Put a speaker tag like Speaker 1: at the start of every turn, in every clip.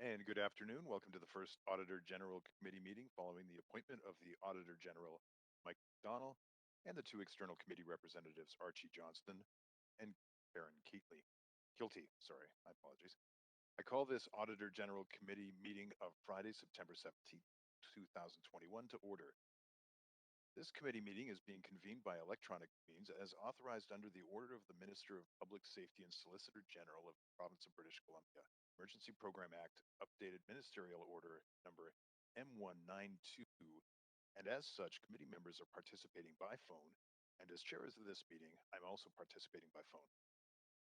Speaker 1: And good afternoon. Welcome to the first Auditor General Committee meeting following the appointment of the Auditor General, Mike McDonald, and the two external committee representatives, Archie Johnston and Karen Kilty. Sorry, my apologies. I call this Auditor General Committee meeting of Friday, September 17th, 2021 to order. This committee meeting is being convened by electronic means as authorized under the order of the Minister of Public Safety and Solicitor General of the Province of British Columbia, Emergency Program Act, updated Ministerial Order number M192, and as such, committee members are participating by phone, and as chair of this meeting, I'm also participating by phone.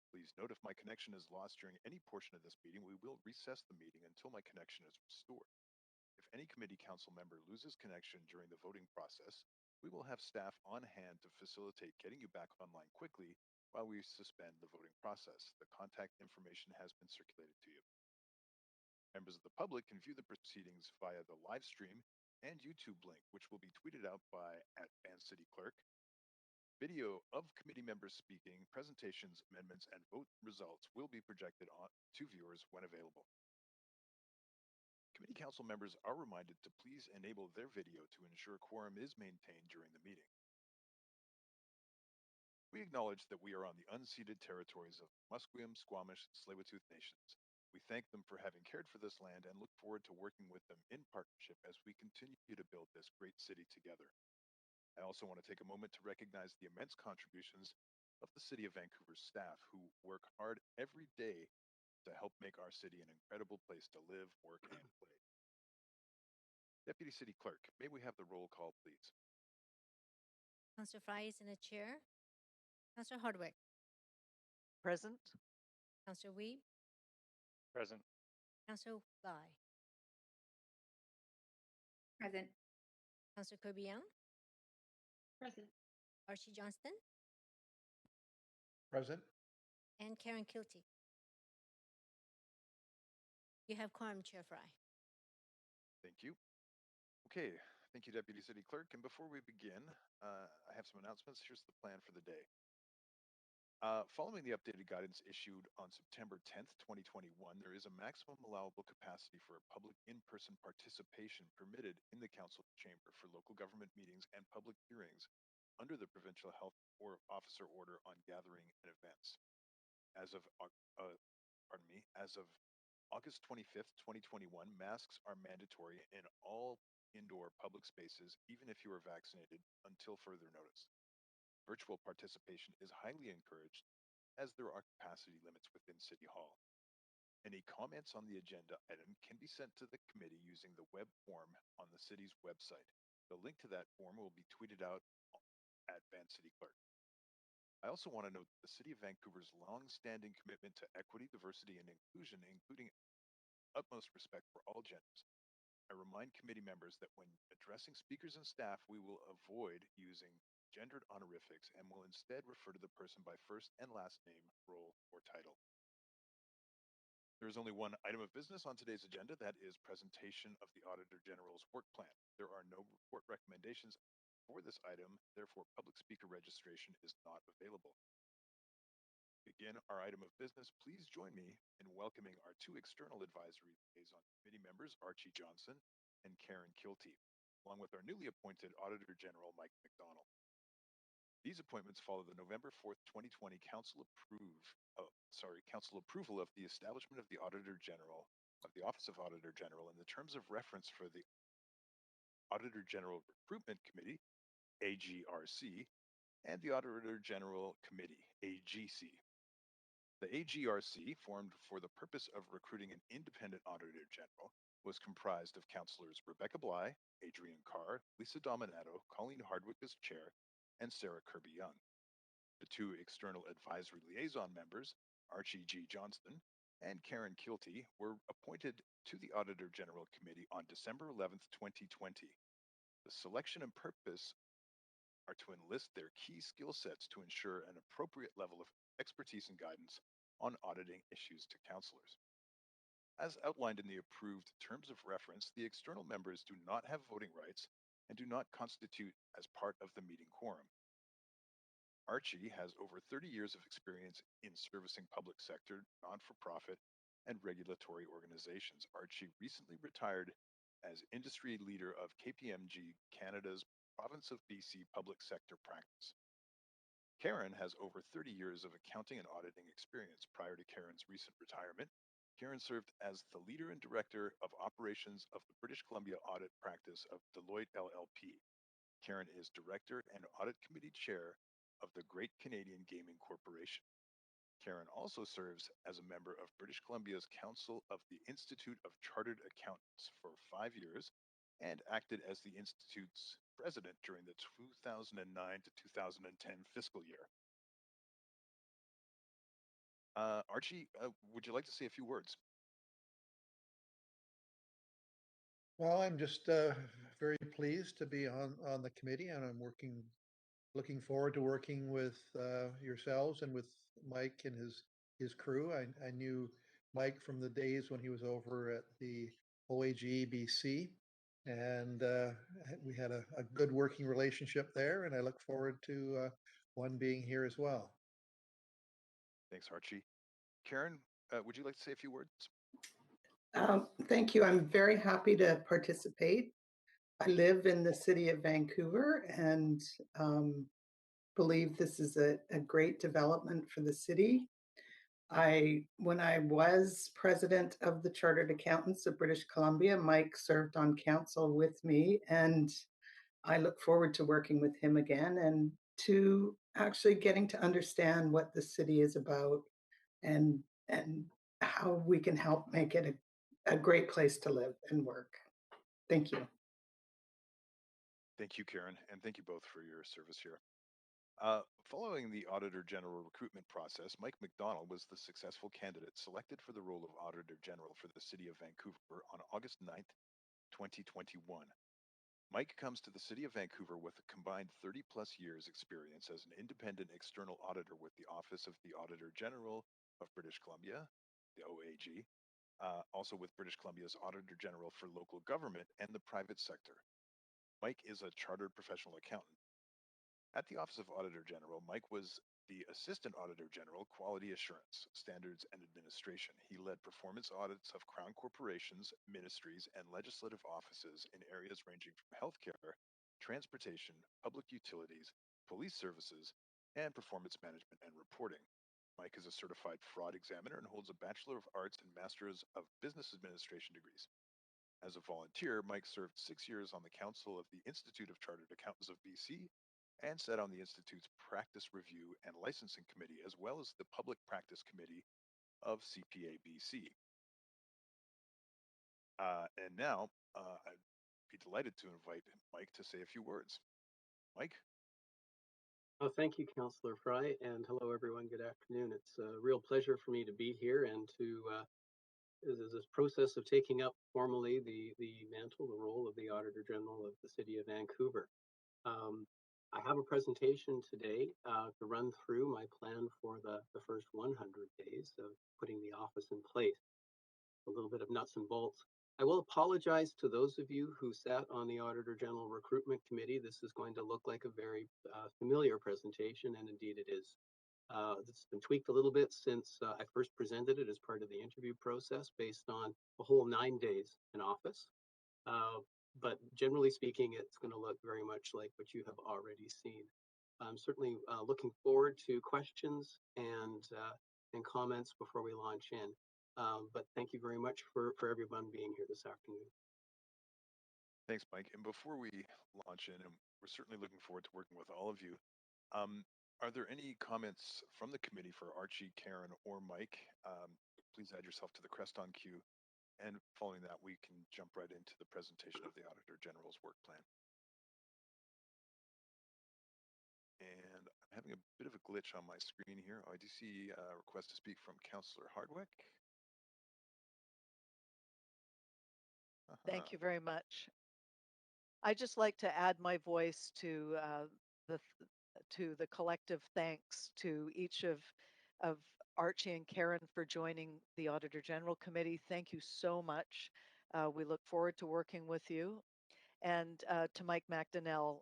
Speaker 1: Please note if my connection is lost during any portion of this meeting, we will recess the meeting until my connection is restored. If any committee council member loses connection during the voting process, we will have staff on hand to facilitate getting you back online quickly while we suspend the voting process. The contact information has been circulated to you. Members of the public can view the proceedings via the live stream and YouTube link, which will be tweeted out by @VanCityClerk. Video of committee members speaking, presentations, amendments, and vote results will be projected on to viewers when available. Committee council members are reminded to please enable their video to ensure quorum is maintained during the meeting. We acknowledge that we are on the unceded territories of Musqueam, Squamish, and Tsleil-Waututh nations. We thank them for having cared for this land and look forward to working with them in partnership as we continue to build this great city together. I also want to take a moment to recognize the immense contributions of the City of Vancouver's staff who work hard every day to help make our city an incredible place to live, work, and play. Deputy City Clerk, may we have the roll call, please?
Speaker 2: Councillor Fry is in the chair. Councillor Hardwick.
Speaker 3: Present.
Speaker 2: Councillor Weeb.
Speaker 4: Present.
Speaker 2: Councillor Guy.
Speaker 5: Present.
Speaker 2: Councillor Kirby-Young.
Speaker 5: Present.
Speaker 2: Archie Johnston.
Speaker 4: Present.
Speaker 2: And Karen Kilty. You have quorum, Chair Fry.
Speaker 1: Thank you. Okay, thank you, Deputy City Clerk. And before we begin, I have some announcements. Here's the plan for the day. Following the updated guidance issued on September 10th, 2021, there is a maximum allowable capacity for a public in-person participation permitted in the Council chamber for local government meetings and public hearings under the Provincial Health Officer Order on Gathering and Events. As of August 25th, 2021, masks are mandatory in all indoor public spaces, even if you are vaccinated, until further notice. Virtual participation is highly encouraged as there are capacity limits within City Hall. Any comments on the agenda item can be sent to the committee using the web form on the city's website. The link to that form will be tweeted out at VanCityClerk. I also want to note the City of Vancouver's long-standing commitment to equity, diversity, and inclusion, including utmost respect for all genders. I remind committee members that when addressing speakers and staff, we will avoid using gendered honorifics and will instead refer to the person by first and last name, role, or title. There is only one item of business on today's agenda, that is presentation of the Auditor General's work plan. There are no report recommendations for this item, therefore public speaker registration is not available. To begin our item of business, please join me in welcoming our two external advisory liaison committee members, Archie Johnson and Karen Kilty, along with our newly appointed Auditor General, Mike McDonald. These appointments follow the November 4th, 2020 Council approval of the establishment of the Auditor General, of the Office of Auditor General, and the terms of reference for the Auditor General Recruitment Committee, AGRC, and the Auditor General Committee, AGC. The AGRC, formed for the purpose of recruiting an independent Auditor General, was comprised of Councillors Rebecca Bly, Adrian Carr, Lisa Dominato, Colleen Hardwick as chair, and Sarah Kirby-Young. The two external advisory liaison members, Archie G. Johnston and Karen Kilty, were appointed to the Auditor General Committee on December 11th, 2020. The selection and purpose are to enlist their key skill sets to ensure an appropriate level of expertise and guidance on auditing issues to councillors. As outlined in the approved terms of reference, the external members do not have voting rights and do not constitute as part of the meeting quorum. Archie has over 30 years of experience in servicing public sector, non-for-profit, and regulatory organizations. Archie recently retired as industry leader of KPMG Canada's Province of BC Public Sector Practice. Karen has over 30 years of accounting and auditing experience. Prior to Karen's recent retirement, Karen served as the leader and director of operations of the British Columbia audit practice of Deloitte LLP. Karen is director and audit committee chair of the Great Canadian Gaming Corporation. Karen also serves as a member of British Columbia's Council of the Institute of Chartered Accountants for 5 years and acted as the Institute's president during the 2009 to 2010 fiscal year. Archie, would you like to say a few words?
Speaker 4: Well, I'm just very pleased to be on the committee, and I'm looking forward to working with yourselves and with Mike and his crew. I knew Mike from the days when he was over at the OAG BC, and we had a good working relationship there, and I look forward to one being here as well.
Speaker 1: Thanks, Archie. Karen, would you like to say a few words?
Speaker 6: Thank you. I'm very happy to participate. I live in the city of Vancouver and believe this is a great development for the city. When I was president of the Chartered Accountants of British Columbia, Mike served on council with me, and I look forward to working with him again and to actually getting to understand what the city is about and how we can help make it a great place to live and work. Thank you.
Speaker 1: Thank you, Karen, and thank you both for your service here. Following the Auditor General recruitment process, Mike MacDonald was the successful candidate selected for the role of Auditor General for the City of Vancouver on August 9th, 2021. Mike comes to the City of Vancouver with a combined 30-plus years experience as an independent external auditor with the Office of the Auditor General of British Columbia, the OAG, also with British Columbia's Auditor General for local government and the private sector. Mike is a chartered professional accountant. At the Office of Auditor General, Mike was the Assistant Auditor General, Quality Assurance, Standards and Administration. He led performance audits of Crown corporations, ministries, and legislative offices in areas ranging from healthcare, transportation, public utilities, police services, and performance management and reporting. Mike is a certified fraud examiner and holds a Bachelor of Arts and Masters of Business Administration degrees. As a volunteer, Mike served 6 years on the Council of the Institute of Chartered Accountants of BC and sat on the Institute's Practice Review and Licensing Committee, as well as the Public Practice Committee of CPA BC. And now I'd be delighted to invite Mike to say a few words. Mike?
Speaker 7: Oh, thank you, Councillor Fry, and hello, everyone. Good afternoon. It's a real pleasure for me to be here and to this process of taking up formally the mantle, the role of the Auditor General of the City of Vancouver. I have a presentation today to run through my plan for the first 100 days of putting the office in place. A little bit of nuts and bolts. I will apologize to those of you who sat on the Auditor General Recruitment Committee. This is going to look like a very familiar presentation, and indeed it is. It's been tweaked a little bit since I first presented it as part of the interview process based on a whole 9 days in office. But generally speaking, it's going to look very much like what you have already seen. I'm certainly looking forward to questions and comments before we launch in. But thank you very much for everyone being here this afternoon.
Speaker 1: Thanks, Mike. And before we launch in, and we're certainly looking forward to working with all of you, are there any comments from the committee for Archie, Karen, or Mike? Please add yourself to the Crest on queue. And following that, we can jump right into the presentation of the Auditor General's work plan. And I'm having a bit of a glitch on my screen here. I do see a request to speak from Councillor Hardwick.
Speaker 3: Thank you very much. I'd just like to add my voice to the collective thanks to each of Archie and Karen for joining the Auditor General Committee. Thank you so much. We look forward to working with you. And to Mike MacDonnell,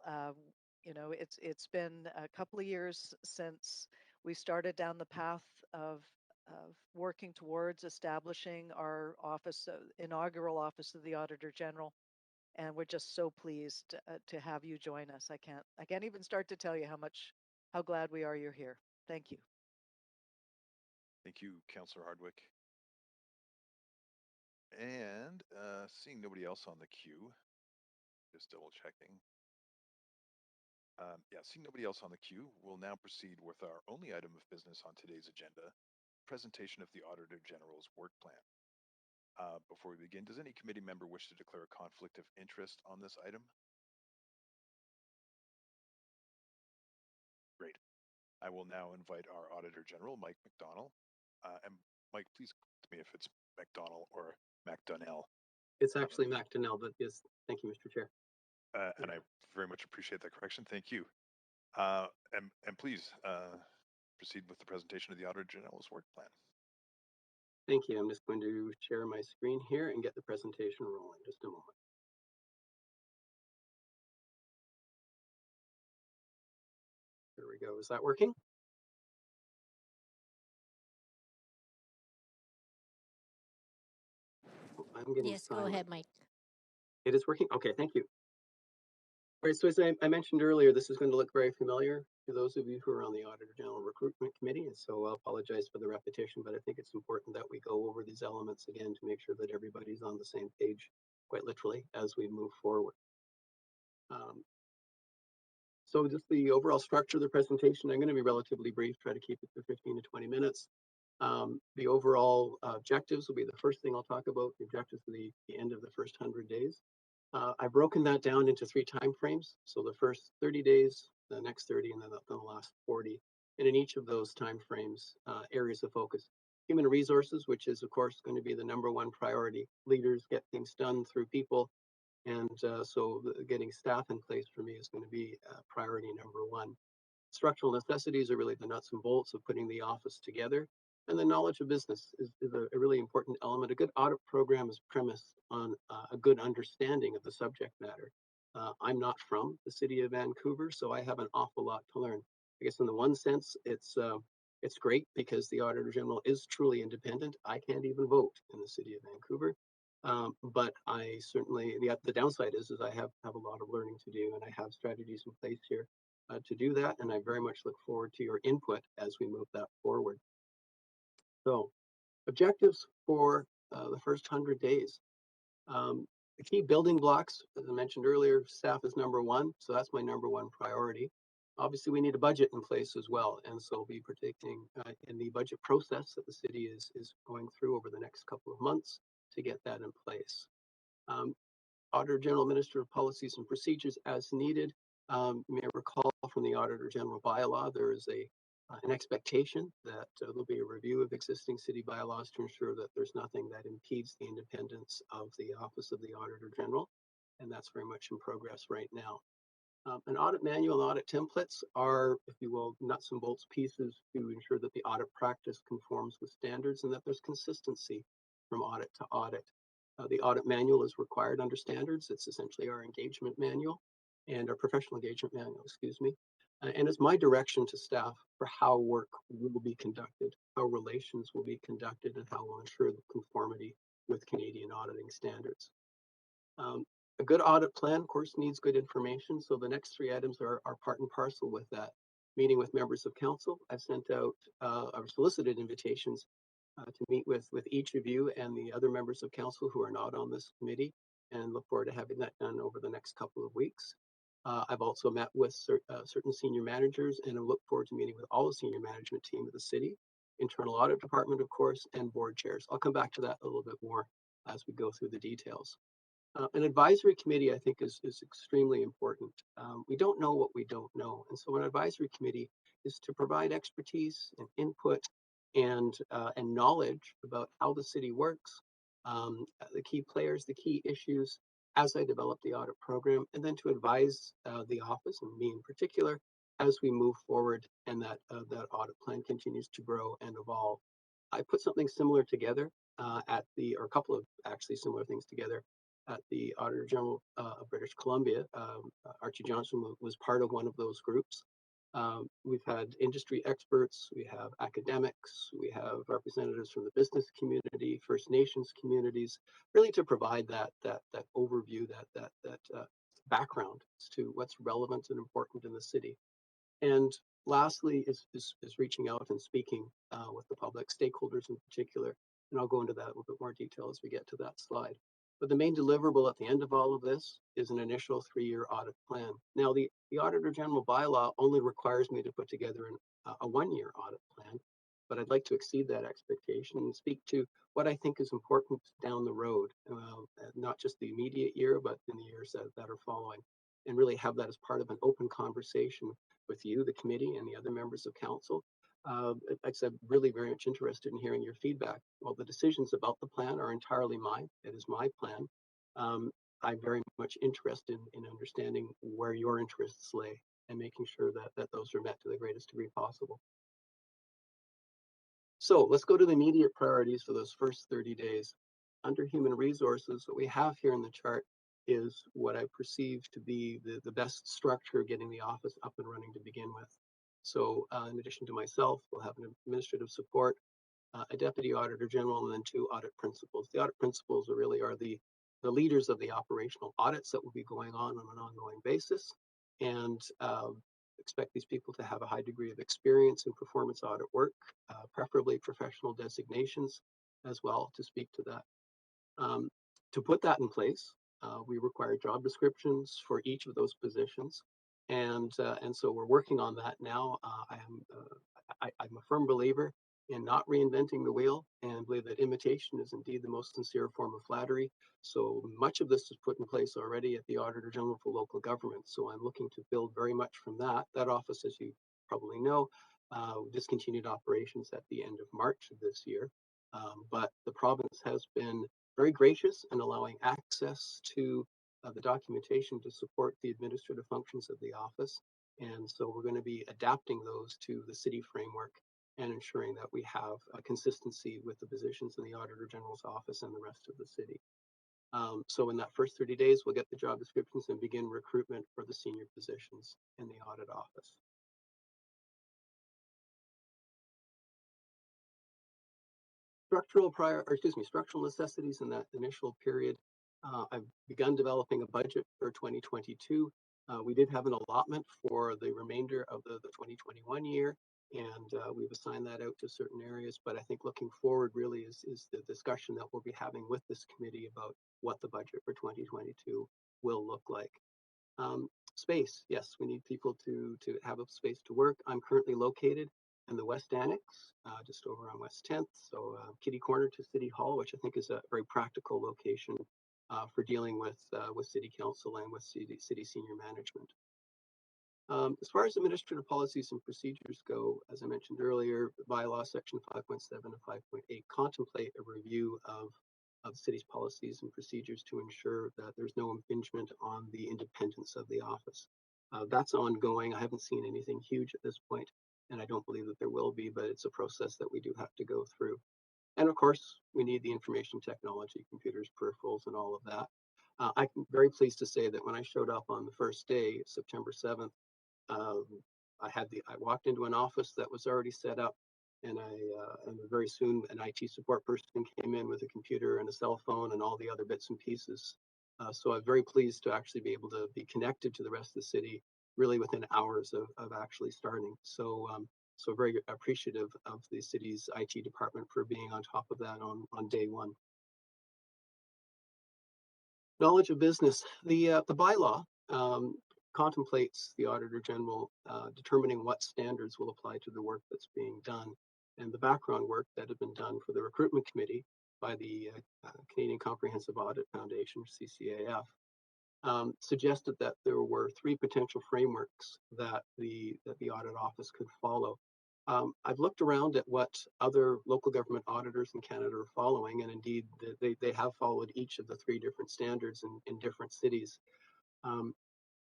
Speaker 3: you know, it's been a couple of years since we started down the path of working towards establishing our office, inaugural office of the Auditor General. And we're just so pleased to have you join us. I can't even start to tell you how glad we are you're here. Thank you.
Speaker 1: Thank you, Councillor Hardwick. And seeing nobody else on the queue, just double checking. Yeah, seeing nobody else on the queue, we'll now proceed with our only item of business on today's agenda, presentation of the Auditor General's work plan. Before we begin, does any committee member wish to declare a conflict of interest on this item? Great. I will now invite our Auditor General, Mike McDonald. And Mike, please correct me if it's McDonald or McDonnell.
Speaker 7: It's actually McDonnell, but yes, thank you, Mr. Chair.
Speaker 1: And I very much appreciate that correction. Thank you. And please proceed with the presentation of the Auditor General's work plan.
Speaker 7: Thank you. I'm just going to share my screen here and get the presentation rolling. Just a moment. There we go. Is that working? Oh, I'm getting
Speaker 2: Yes, go
Speaker 7: silent.
Speaker 2: ahead, Mike.
Speaker 7: It is working? Okay, thank you. All right, so as I mentioned earlier, this is going to look very familiar to those of you who are on the Auditor General Recruitment Committee, and so I'll apologize for the repetition, but I think it's important that we go over these elements again to make sure that everybody's on the same page, quite literally, as we move forward. So just the overall structure of the presentation, I'm going to be relatively brief, try to keep it to 15 to 20 minutes. The overall objectives will be the first thing I'll talk about, the objectives for the end of the first 100 days. I've broken that down into 3 time frames. So the first 30 days, the next 30, and then the last 40. And in each of those time frames, areas of focus. Human resources, which is, of course, going to be the #1 priority. Leaders get things done through people. And so getting staff in place for me is going to be priority #1. Structural necessities are really the nuts and bolts of putting the office together. And the knowledge of business is a really important element. A good audit program is premised on a good understanding of the subject matter. I'm not from the city of Vancouver, so I have an awful lot to learn. I guess in the one sense, it's great because the Auditor General is truly independent. I can't even vote in the city of Vancouver. But I certainly, the downside is I have a lot of learning to do, and I have strategies in place here to do that. And I very much look forward to your input as we move that forward. So objectives for the first 100 days. The key building blocks, as I mentioned earlier, staff is #1. So that's my #1 priority. Obviously, we need a budget in place as well. And so I'll be partaking in the budget process that the city is going through over the next couple of months to get that in place. Auditor General Minister of Policies and Procedures as needed. You may recall from the Auditor General bylaw, there is an expectation that there'll be a review of existing city bylaws to ensure that there's nothing that impedes the independence of the Office of the Auditor General. And that's very much in progress right now. An audit manual and audit templates are, if you will, nuts and bolts pieces to ensure that the audit practice conforms with standards and that there's consistency from audit to audit. The audit manual is required under standards. It's essentially our engagement manual and our professional engagement manual, excuse me. And it's my direction to staff for how work will be conducted, how relations will be conducted, and how we'll ensure the conformity with Canadian auditing standards. A good audit plan, of course, needs good information. So the next 3 items are part and parcel with that. Meeting with members of council. I've sent out or solicited invitations to meet with each of you and the other members of council who are not on this committee, and look forward to having that done over the next couple of weeks. I've also met with certain senior managers, and I look forward to meeting with all the senior management team of the city, internal audit department, of course, and board chairs. I'll come back to that a little bit more as we go through the details. An advisory committee, I think, is extremely important. We don't know what we don't know. And so an advisory committee is to provide expertise and input and knowledge about how the city works, the key players, the key issues as I develop the audit program, and then to advise the office, and me in particular, as we move forward and that audit plan continues to grow and evolve. I put something similar together or a couple of actually similar things together at the Auditor General of British Columbia. Archie Johnson was part of one of those groups. We've had industry experts, we have academics, we have representatives from the business community, First Nations communities, really to provide that overview, that background as to what's relevant and important in the city. And lastly is reaching out and speaking with the public, stakeholders in particular. And I'll go into that in a little bit more detail as we get to that slide. But the main deliverable at the end of all of this is an initial 3-year audit plan. Now, the Auditor General bylaw only requires me to put together a 1-year audit plan, but I'd like to exceed that expectation and speak to what I think is important down the road, not just the immediate year, but in the years that are following, and really have that as part of an open conversation with you, the committee, and the other members of council. Like I said, really very much interested in hearing your feedback. Well, the decisions about the plan are entirely mine. It is my plan. I'm very much interested in understanding where your interests lay and making sure that those are met to the greatest degree possible. So let's go to the immediate priorities for those first 30 days. Under human resources, what we have here in the chart is what I perceive to be the best structure getting the office up and running to begin with. So in addition to myself, we'll have an administrative support, a deputy auditor general, and then 2 audit principals. The audit principals really are the leaders of the operational audits that will be going on an ongoing basis, and expect these people to have a high degree of experience in performance audit work, preferably professional designations as well to speak to that. To put that in place, we require job descriptions for each of those positions, and so we're working on that now. I'm a firm believer in not reinventing the wheel, and believe that imitation is indeed the most sincere form of flattery. So much of this is put in place already at the Auditor General for Local Government. So I'm looking to build very much from that. That office, as you probably know, discontinued operations at the end of March of this year. But the province has been very gracious in allowing access to the documentation to support the administrative functions of the office. And so we're going to be adapting those to the city framework and ensuring that we have a consistency with the positions in the Auditor General's office and the rest of the city. So in that first 30 days, we'll get the job descriptions and begin recruitment for the senior positions in the audit office. Structural necessities in that initial period. I've begun developing a budget for 2022. We did have an allotment for the remainder of the 2021 year, and we've assigned that out to certain areas. But I think looking forward really is the discussion that we'll be having with this committee about what the budget for 2022 will look like. Space, yes, we need people to have a space to work. I'm currently located in the West Annex, just over on West 10th, so kitty corner to City Hall, which I think is a very practical location for dealing with City Council and with city senior management. As far as administrative policies and procedures go, as I mentioned earlier, bylaw section 5.7 and 5.8 contemplate a review of the city's policies and procedures to ensure that there's no impingement on the independence of the office. That's ongoing. I haven't seen anything huge at this point, and I don't believe that there will be, but it's a process that we do have to go through. And of course, we need the information technology, computers, peripherals, and all of that. I'm very pleased to say that when I showed up on the first day, September 7th, I walked into an office that was already set up, and and very soon an IT support person came in with a computer and a cell phone and all the other bits and pieces. So I'm very pleased to actually be able to be connected to the rest of the city really within hours of actually starting. So so very appreciative of the city's IT department for being on top of that on day one. Knowledge of business. The bylaw contemplates the Auditor General determining what standards will apply to the work that's being done, and the background work that had been done for the recruitment committee by the Canadian Comprehensive Audit Foundation, CCAF, suggested that there were 3 potential frameworks that the audit office could follow. I've looked around at what other local government auditors in Canada are following, and indeed they have followed each of the 3 different standards in different cities.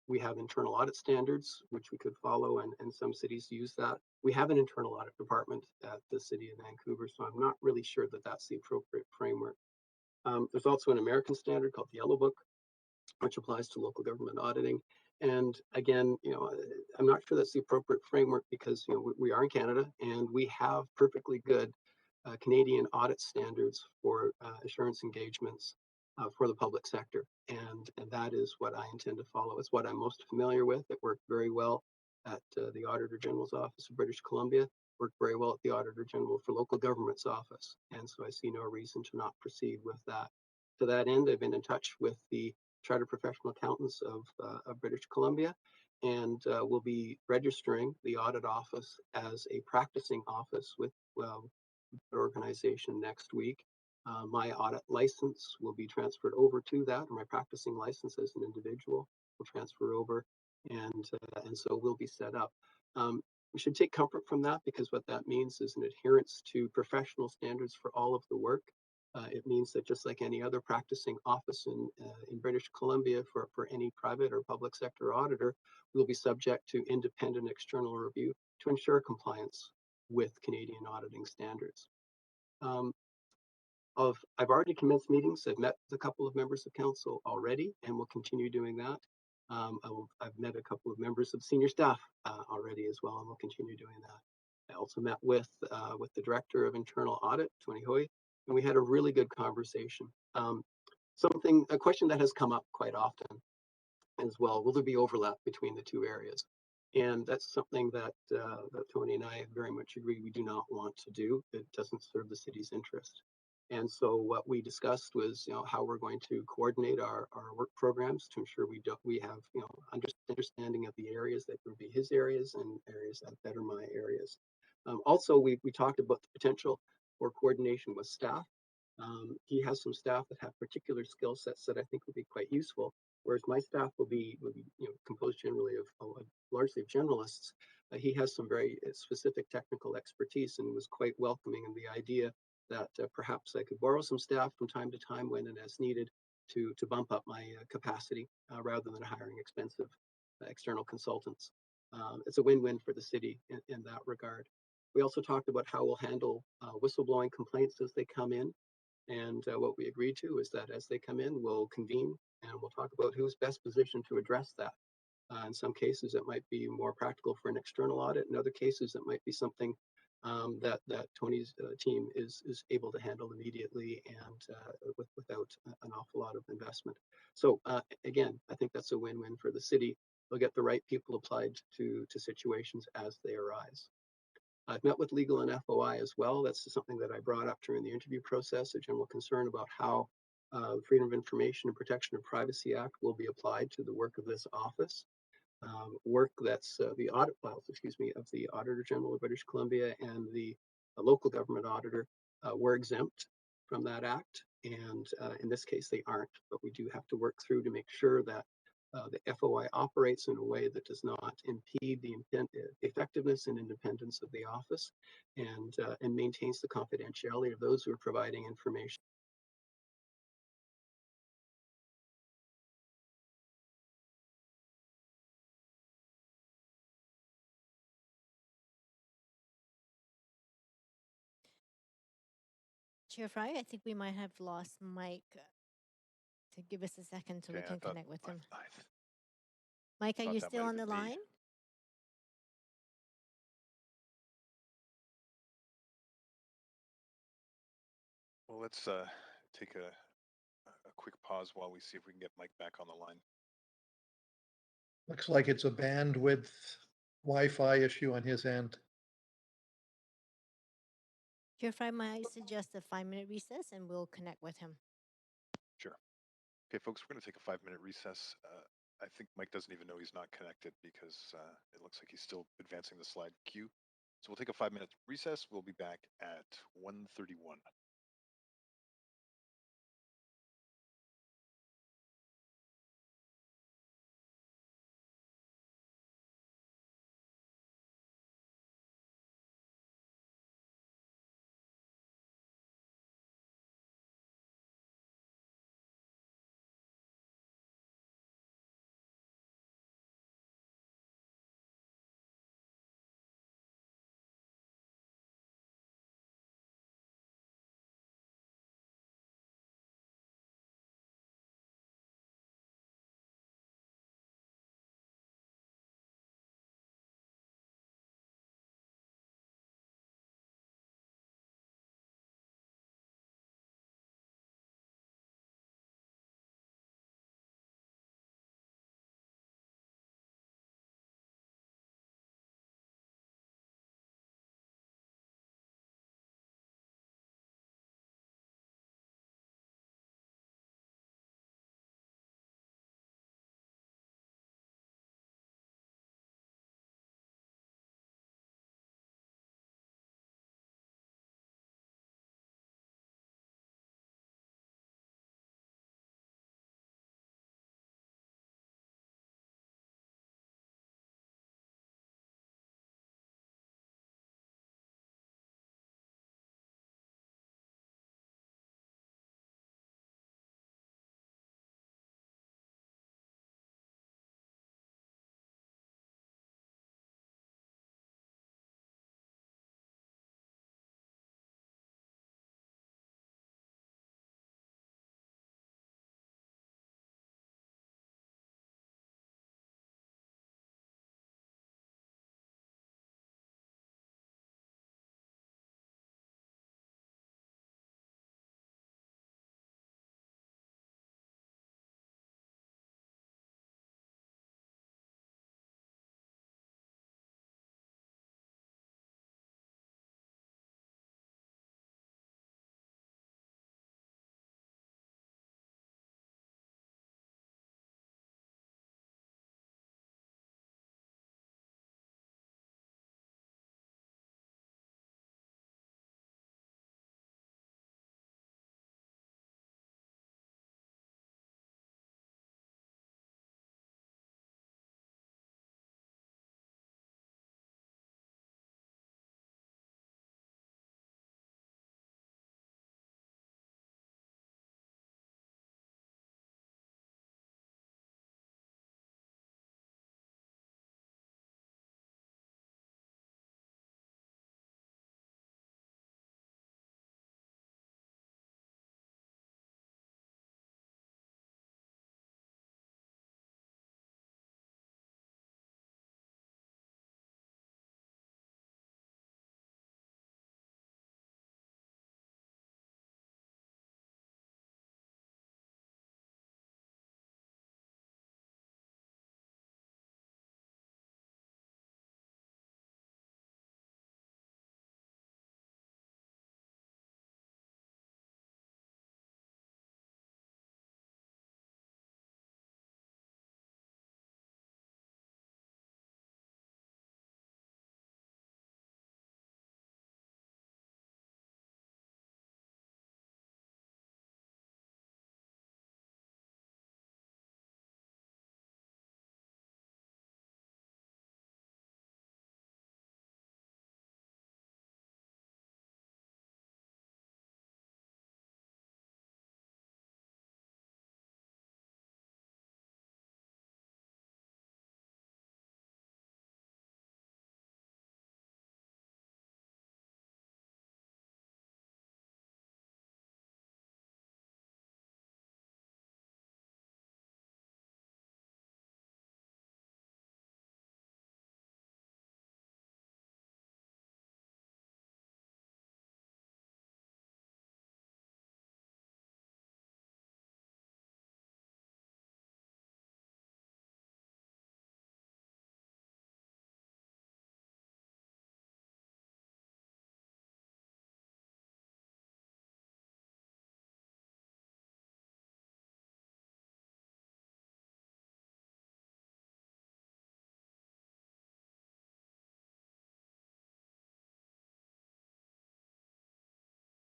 Speaker 7: We have internal audit standards, which we could follow, and some cities use that. We have an internal audit department at the city of Vancouver, so I'm not really sure that that's the appropriate framework. There's also an American standard called the Yellow Book, which applies to local government auditing. And again, I'm not sure that's the appropriate framework because we are in Canada and we have perfectly good Canadian audit standards for assurance engagements for the public sector, and that is what I intend to follow. It's what I'm most familiar with. It worked very well at the Auditor General's Office of British Columbia. Worked very well at the Auditor General for Local Government's Office, and so I see no reason to not proceed with that. To that end, I've been in touch with the Chartered Professional Accountants of British Columbia, and will be registering the audit office as a practicing office with organization next week. My audit license will be transferred over to that, or my practicing license as an individual will transfer over, and so will be set up. We should take comfort from that because what that means is an adherence to professional standards for all of the work. It means that just like any other practicing office in British Columbia for any private or public sector auditor, we'll be subject to independent external review to ensure compliance with Canadian auditing standards. I've already commenced meetings. I've met with a couple of members of council already and will continue doing that. I've met a couple of members of senior staff already as well, and will continue doing that. I also met with the director of internal audit, Tony Hoy, and we had a really good conversation. A question that has come up quite often as well, will there be overlap between the two areas? And that's something that Tony and I very much agree we do not want to do. It doesn't serve the city's interest. And so what we discussed was, how we're going to coordinate our work programs to ensure we have, understanding of the areas that would be his areas and areas that are my areas. Also, we talked about the potential for coordination with staff. He has some staff that have particular skill sets that I think would be quite useful, whereas my staff will be composed generally of largely of generalists. He has some very specific technical expertise and was quite welcoming in the idea that perhaps I could borrow some staff from time to time when and as needed to bump up my capacity rather than hiring expensive external consultants. It's a win-win for the city in that regard. We also talked about how we'll handle whistleblowing complaints as they come in. And what we agreed to is that as they come in, we'll convene and we'll talk about who's best positioned to address that. In some cases, it might be more practical for an external audit. In other cases, it might be something that Tony's team is able to handle immediately and without an awful lot of investment. So again, I think that's a win-win for the city. They'll get the right people applied to situations as they arise. I've met with legal and FOI as well. That's something that I brought up during the interview process, a general concern about how Freedom of Information and Protection of Privacy Act will be applied to the work of this office. Work that's the audit files, of the Auditor General of British Columbia and the local government auditor were exempt from that act. And in this case, they aren't, but we do have to work through to make sure that the FOI operates in a way that does not impede the effectiveness and independence of the office and maintains the confidentiality of those who are providing information.
Speaker 2: Chair Fry, I think we might have lost Mike. To give us a second so we can connect with him. Mike, are you still on the line?
Speaker 1: Well, let's take a quick pause while we see if we can get Mike back on the line.
Speaker 4: Looks like it's a bandwidth Wi-Fi issue on his end.
Speaker 2: Chair Fry, might suggest a 5-minute recess and we'll connect with him.
Speaker 1: Sure. Okay, folks, we're going to take a 5-minute recess. I think Mike doesn't even know he's not connected because it looks like he's still advancing the slide queue. So we'll take a 5-minute recess. We'll be back at 1:31.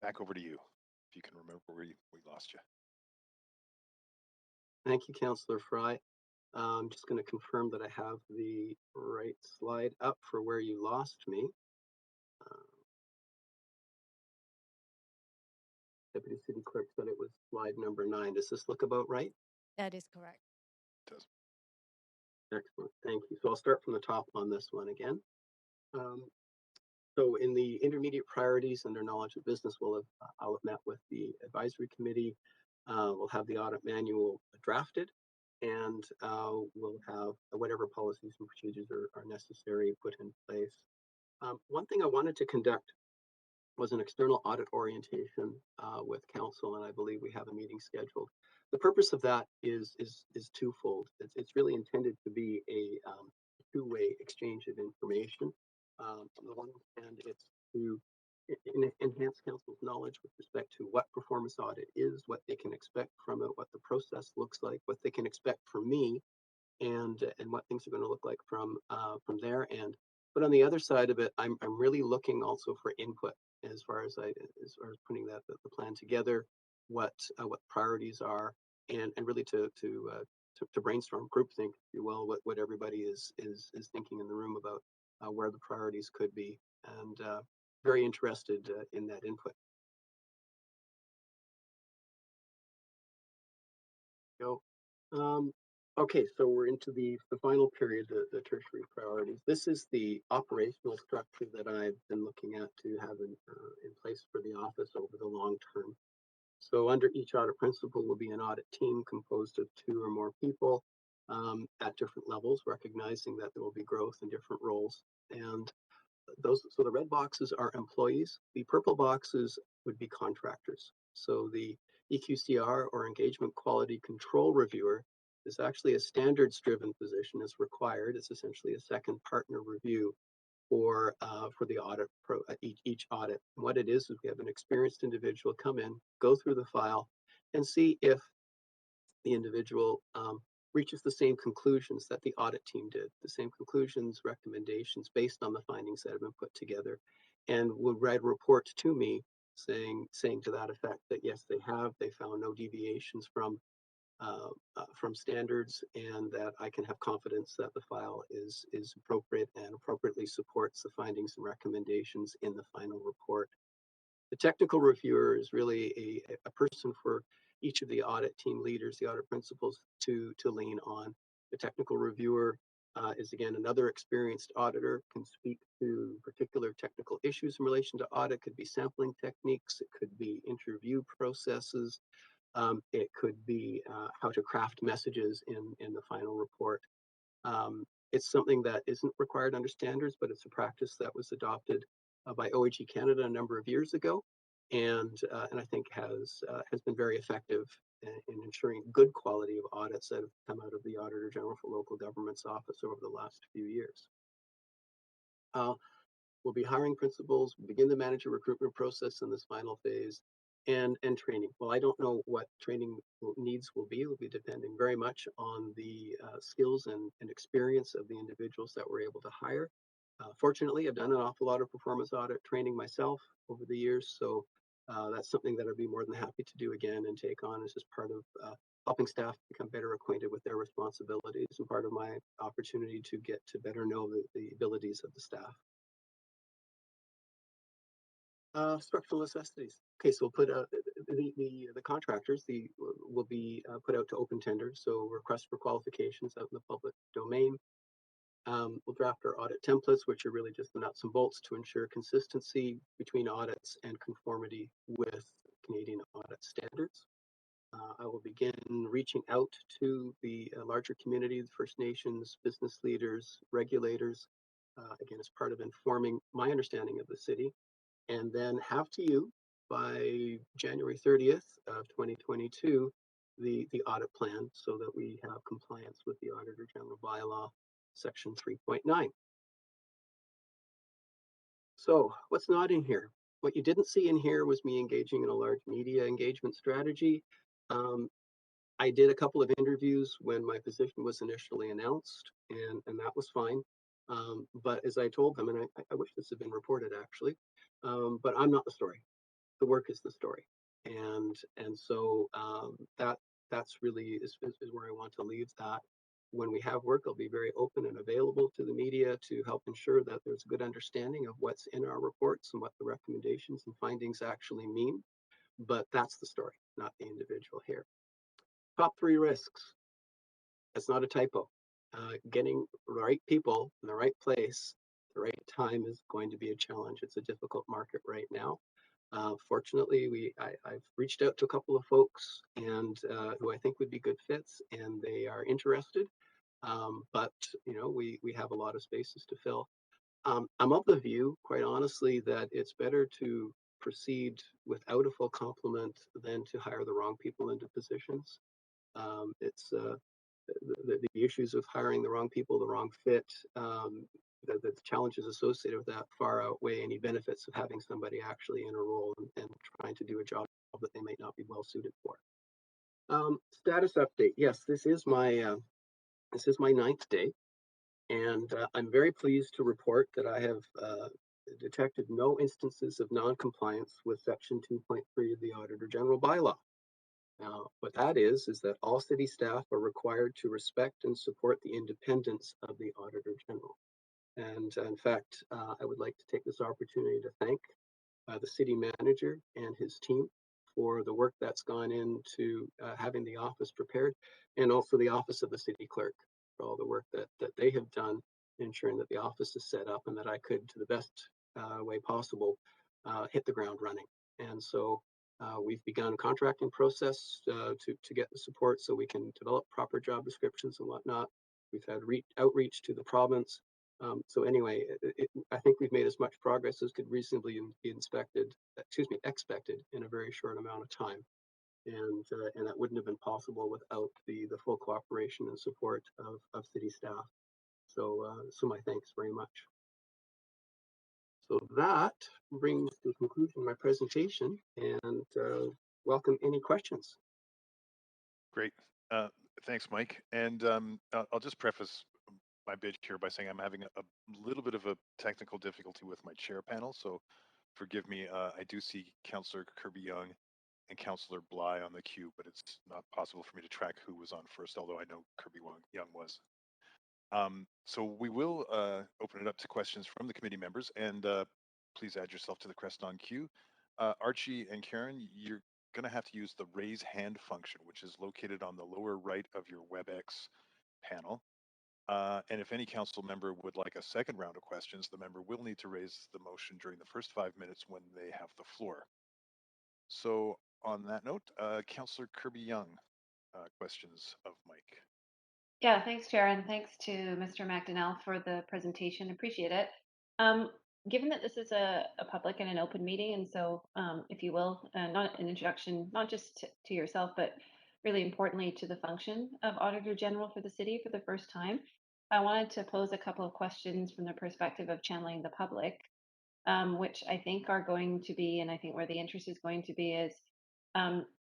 Speaker 1: back over to you, if you can remember where we lost you.
Speaker 7: Thank you, Councillor Fry. I'm just going to confirm that I have the right slide up for where you lost me. Deputy City Clerk said it was slide number 9. Does this look about right?
Speaker 2: That is correct.
Speaker 1: It does.
Speaker 7: Excellent, thank you. So I'll start from the top on this one again. So in the intermediate priorities under knowledge of business, I'll have met with the advisory committee. We'll have the audit manual drafted, and we'll have whatever policies and procedures are necessary put in place. One thing I wanted to conduct was an external audit orientation with council, and I believe we have a meeting scheduled. The purpose of that is twofold. It's really intended to be a two-way exchange of information. On the one hand, it's to enhance council's knowledge with respect to what performance audit is, what they can expect from it, what the process looks like, what they can expect from me, and what things are going to look like from their end. But on the other side of it, I'm really looking also for input as far as putting the plan together, what priorities are, and really to brainstorm, groupthink, if you will, what everybody is thinking in the room about where the priorities could be, and very interested in that input. Go. Okay, so we're into the final period, the tertiary priorities. This is the operational structure that I've been looking at to have in place for the office over the long term. So under each audit principal will be an audit team composed of 2 or more people at different levels, recognizing that there will be growth in different roles. And so the red boxes are employees. The purple boxes would be contractors. So the EQCR, or Engagement Quality Control Reviewer, is actually a standards-driven position. It's required. It's essentially a second partner review for the audit each audit. And what it is we have an experienced individual come in, go through the file, and see if the individual reaches the same conclusions that the audit team did, the same conclusions, recommendations based on the findings that have been put together, and would write a report to me saying to that effect that yes, they found no deviations from standards, and that I can have confidence that the file is appropriate and appropriately supports the findings and recommendations in the final report. The technical reviewer is really a person for each of the audit team leaders, the audit principals, to lean on. The technical reviewer is again another experienced auditor, can speak to particular technical issues in relation to audit. Could be sampling techniques, it could be interview processes, it could be how to craft messages in the final report. It's something that isn't required under standards, but it's a practice that was adopted by OAG Canada a number of years ago, and I think has been very effective in ensuring good quality of audits that have come out of the Auditor General for Local Government's office over the last few years. We'll be hiring principals, we'll begin the manager recruitment process in this final phase, and training. Well, I don't know what training needs will be. It will be depending very much on the skills and experience of the individuals that we're able to hire. Fortunately, I've done an awful lot of performance audit training myself over the years, so that's something that I'd be more than happy to do again and take on as just part of helping staff become better acquainted with their responsibilities and part of my opportunity to get to better know the abilities of the staff. Structural necessities. Okay, so we'll put the contractors will be put out to open tenders. So requests for qualifications out in the public domain. We'll draft our audit templates, which are really just the nuts and bolts to ensure consistency between audits and conformity with Canadian audit standards. I will begin reaching out to the larger community, the First Nations, business leaders, regulators, again, as part of informing my understanding of the city, and then have to you by January 30th of 2022 the audit plan so that we have compliance with the Auditor General Bylaw section 3.9. So what's not in here? What you didn't see in here was me engaging in a large media engagement strategy. I did a couple of interviews when my position was initially announced, and that was fine. But as I told them, and I wish this had been reported actually, but I'm not the story. the work is the story. And so that's really is where I want to leave that. When we have work, I'll be very open and available to the media to help ensure that there's a good understanding of what's in our reports and what the recommendations and findings actually mean. But that's the story, not the individual here. Top 3 risks. That's not a typo. Getting the right people in the right place, the right time is going to be a challenge. It's a difficult market right now. Fortunately, I've reached out to a couple of folks and who I think would be good fits, and they are interested. But we have a lot of spaces to fill. I'm of the view, quite honestly, that it's better to proceed without a full complement than to hire the wrong people into positions. It's the issues of hiring the wrong people, the wrong fit, the challenges associated with that far outweigh any benefits of having somebody actually in a role and trying to do a job that they might not be well suited for. Status update. Yes, this is my 9th day, and I'm very pleased to report that I have detected no instances of non-compliance with Section 2.3 of the Auditor General Bylaw. Now, what that is that all city staff are required to respect and support the independence of the Auditor General. And in fact, I would like to take this opportunity to thank the city manager and his team for the work that's gone into having the office prepared, and also the office of the city clerk for all the work that they have done, ensuring that the office is set up and that I could, to the best way possible, hit the ground running. And so we've begun a contracting process to get the support so we can develop proper job descriptions and whatnot. We've had outreach to the province. So anyway, I think we've made as much progress as could reasonably be expected in a very short amount of time. And that wouldn't have been possible without the full cooperation and support of city staff. So my thanks very much. So that brings to conclusion my presentation, and welcome any questions.
Speaker 1: Great. Thanks, Mike. And I'll just preface my bit here by saying I'm having a little bit of a technical difficulty with my chair panel, so forgive me. I do see Councillor Kirby-Yung and Councillor Bly on the queue, but it's not possible for me to track who was on first, although I know Kirby-Yung was. So we will open it up to questions from the committee members, and please add yourself to the Creston queue. Archie and Karen, you're going to have to use the raise hand function, which is located on the lower right of your WebEx panel. And if any council member would like a second round of questions, the member will need to raise the motion during the first 5 minutes when they have the floor. So on that note, Councillor Kirby-Yung, questions of Mike.
Speaker 5: Yeah, thanks, Chair, and thanks to Mr. McDonnell for the presentation. Appreciate it. Given that this is a public and an open meeting, and so, if you will, not an introduction, not just to yourself, but really importantly to the function of Auditor General for the city for the first time, I wanted to pose a couple of questions from the perspective of channeling the public, which I think are going to be, and I think where the interest is going to be is,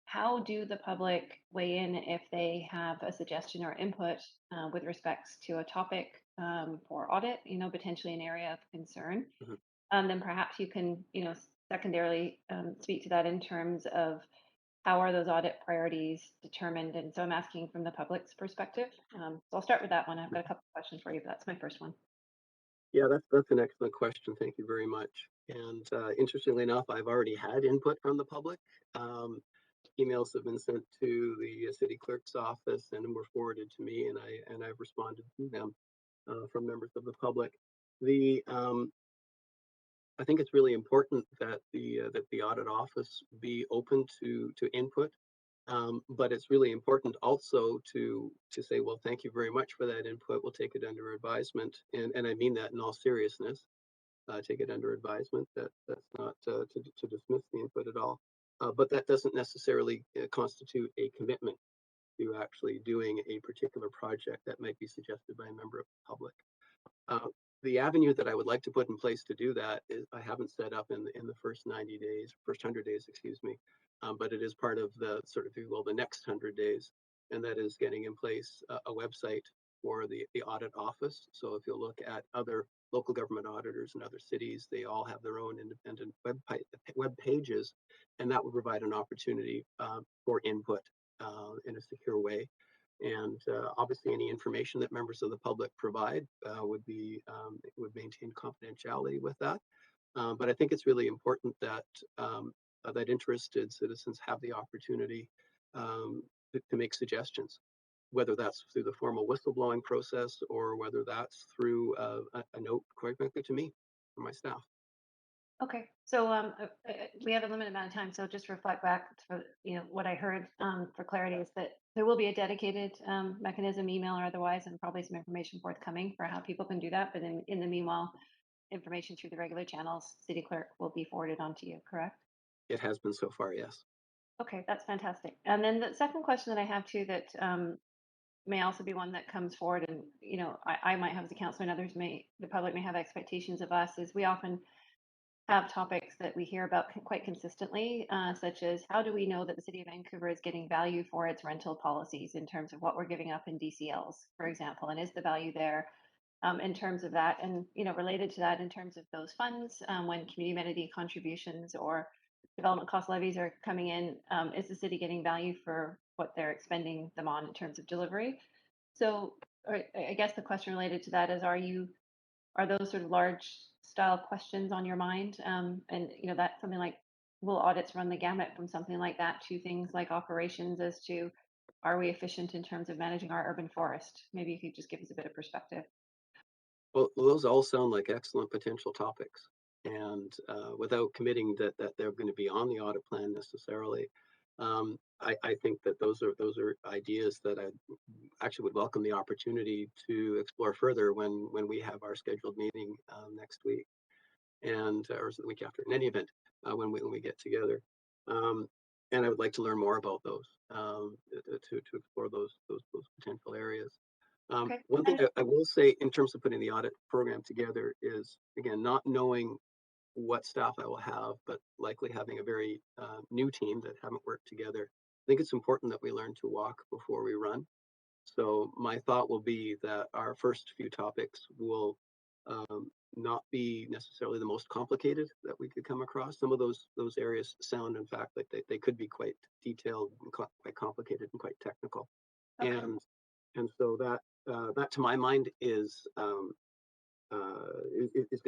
Speaker 5: how do the public weigh in if they have a suggestion or input with respects to a topic for audit, potentially an area of concern? Mm-hmm. Then perhaps you can, secondarily speak to that in terms of how are those audit priorities determined? And so I'm asking from the public's perspective. So I'll start with that one. I've got a couple of questions for you, but that's my first one.
Speaker 7: Yeah, that's an excellent question. Thank you very much. And interestingly enough, I've already had input from the public. Emails have been sent to the city clerk's office and were forwarded to me, and I've responded to them from members of the public. I think it's really important that the audit office be open to input, but it's really important also to say, well, thank you very much for that input. We'll take it under advisement, and I mean that in all seriousness. Take it under advisement. That's not to dismiss the input at all. But that doesn't necessarily constitute a commitment to actually doing a particular project that might be suggested by a member of the public. The avenue that I would like to put in place to do that is I haven't set up in the first 90 days, first 100 days, excuse me, but it is part of the sort of, if you will, the next 100 days, and that is getting in place a website for the audit office. So if you'll look at other local government auditors in other cities. They all have their own independent web pages, and that would provide an opportunity for input in a secure way. And obviously, any information that members of the public provide would maintain confidentiality with that. But I think it's really important that that interested citizens have the opportunity to make suggestions, whether that's through the formal whistleblowing process or whether that's through a note, quite frankly, to me, from my staff.
Speaker 5: Okay, so we have a limited amount of time, so just reflect back to what I heard for clarity is that there will be a dedicated mechanism, email or otherwise, and probably some information forthcoming for how people can do that. But in the meanwhile, information through the regular channels, City Clerk will be forwarded on to you, correct?
Speaker 7: It has been so far, yes.
Speaker 5: Okay, that's fantastic. And then the second question that I have too that may also be one that comes forward, and I might have as a councillor, and others the public may have expectations of us, is we often have topics that we hear about quite consistently, such as how do we know that the City of Vancouver is getting value for its rental policies in terms of what we're giving up in DCLs, for example, and is the value there in terms of that, and related to that in terms of those funds when community amenity contributions or development cost levies are coming in, is the city getting value for what they're expending them on in terms of delivery? So I guess the question related to that is, are those sort of large style questions on your mind? And that's something like, will audits run the gamut from something like that to things like operations as to, are we efficient in terms of managing our urban forest? Maybe you could just give us a bit of perspective.
Speaker 7: Well, those all sound like excellent potential topics. And without committing that they're going to be on the audit plan necessarily, I think that those are ideas that I actually would welcome the opportunity to explore further when we have our scheduled meeting next week, and or the week after. In any event, when we get together, and I would like to learn more about those to explore those potential areas.
Speaker 5: Okay.
Speaker 7: One thing I will say in terms of putting the audit program together is, again, not knowing what staff I will have, but likely having a very new team that haven't worked together. I think it's important that we learn to walk before we run. So my thought will be that our first few topics will not be necessarily the most complicated that we could come across. Some of those areas sound, in fact, like they could be quite detailed and quite complicated and quite technical. Okay. And so that to my mind is going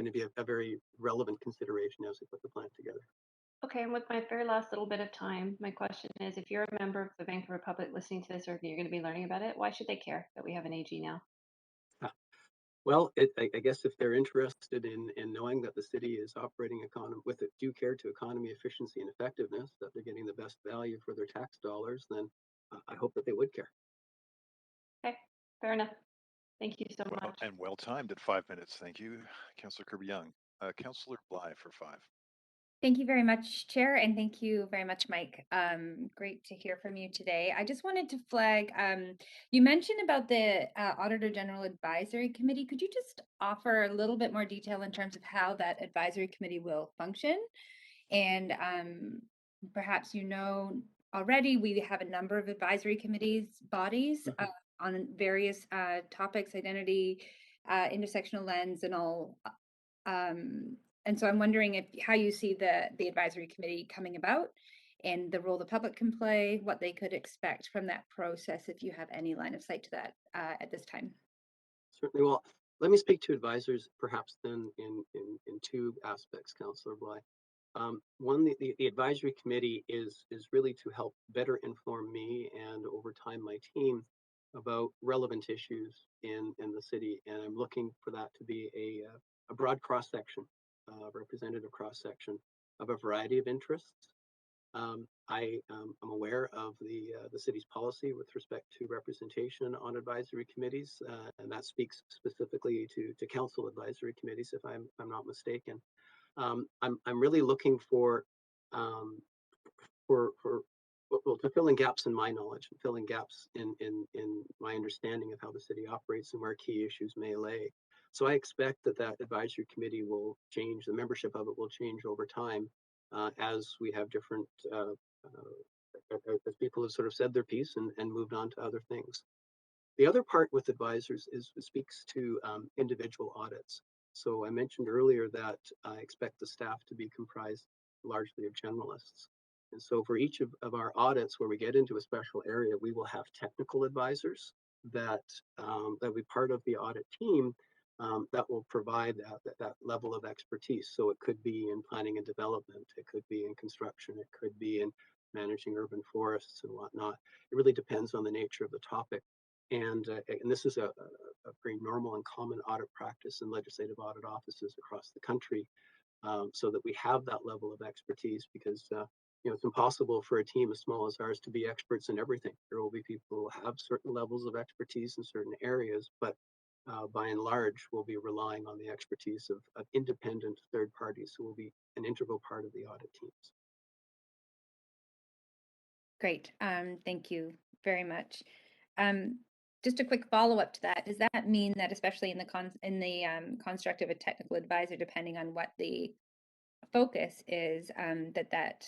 Speaker 7: to be a very relevant consideration as we put the plan together.
Speaker 5: Okay, and with my very last little bit of time, my question is, if you're a member of the Vancouver public listening to this, or if you're going to be learning about it, why should they care that we have an AG now?
Speaker 7: Well, I guess if they're interested in knowing that the city is operating with a due care to economy, efficiency, and effectiveness, that they're getting the best value for their tax dollars, then I hope that they would care.
Speaker 5: Okay, fair enough. Thank you so much.
Speaker 1: And well timed at 5 minutes. Thank you, Councillor Kirby-Young. Councillor Bly for 5.
Speaker 8: Thank you very much, Chair, and thank you very much, Mike. Great to hear from you today. I just wanted to flag, you mentioned about the Auditor General Advisory Committee. Could you just offer a little bit more detail in terms of how that advisory committee will function? And perhaps already we have a number of advisory bodies on various topics, identity, intersectional lens, and all. And so I'm wondering how you see the advisory committee coming about and the role the public can play, what they could expect from that process, if you have any line of sight to that at this time.
Speaker 7: Certainly. Well, let me speak to advisors perhaps then in two aspects, Councillor Bly. One, the advisory committee is really to help better inform me and over time my team about relevant issues in the city, and I'm looking for that to be a broad cross-section, representative cross-section of a variety of interests. I am aware of the city's policy with respect to representation on advisory committees, and that speaks specifically to council advisory committees, if I'm not mistaken. I'm really looking for to fill in gaps in my knowledge, and fill in gaps in my understanding of how the city operates and where key issues may lay. So I expect that advisory committee will change, the membership of it will change over time as we have different, as people have sort of said their piece and moved on to other things. The other part with advisors speaks to individual audits. So I mentioned earlier that I expect the staff to be comprised largely of generalists. And so for each of our audits where we get into a special area, we will have technical advisors that will be part of the audit team that will provide that level of expertise. So it could be in planning and development, it could be in construction, it could be in managing urban forests and whatnot. It really depends on the nature of the topic. And this is a very normal and common audit practice in legislative audit offices across the country, so that we have that level of expertise, because it's impossible for a team as small as ours to be experts in everything. There will be people who have certain levels of expertise in certain areas, but by and large, we'll be relying on the expertise of independent third parties who will be an integral part of the audit teams.
Speaker 8: Great. Thank you very much. Just a quick follow-up to that. Does that mean that, especially in the construct of a technical advisor, depending on what the focus is, that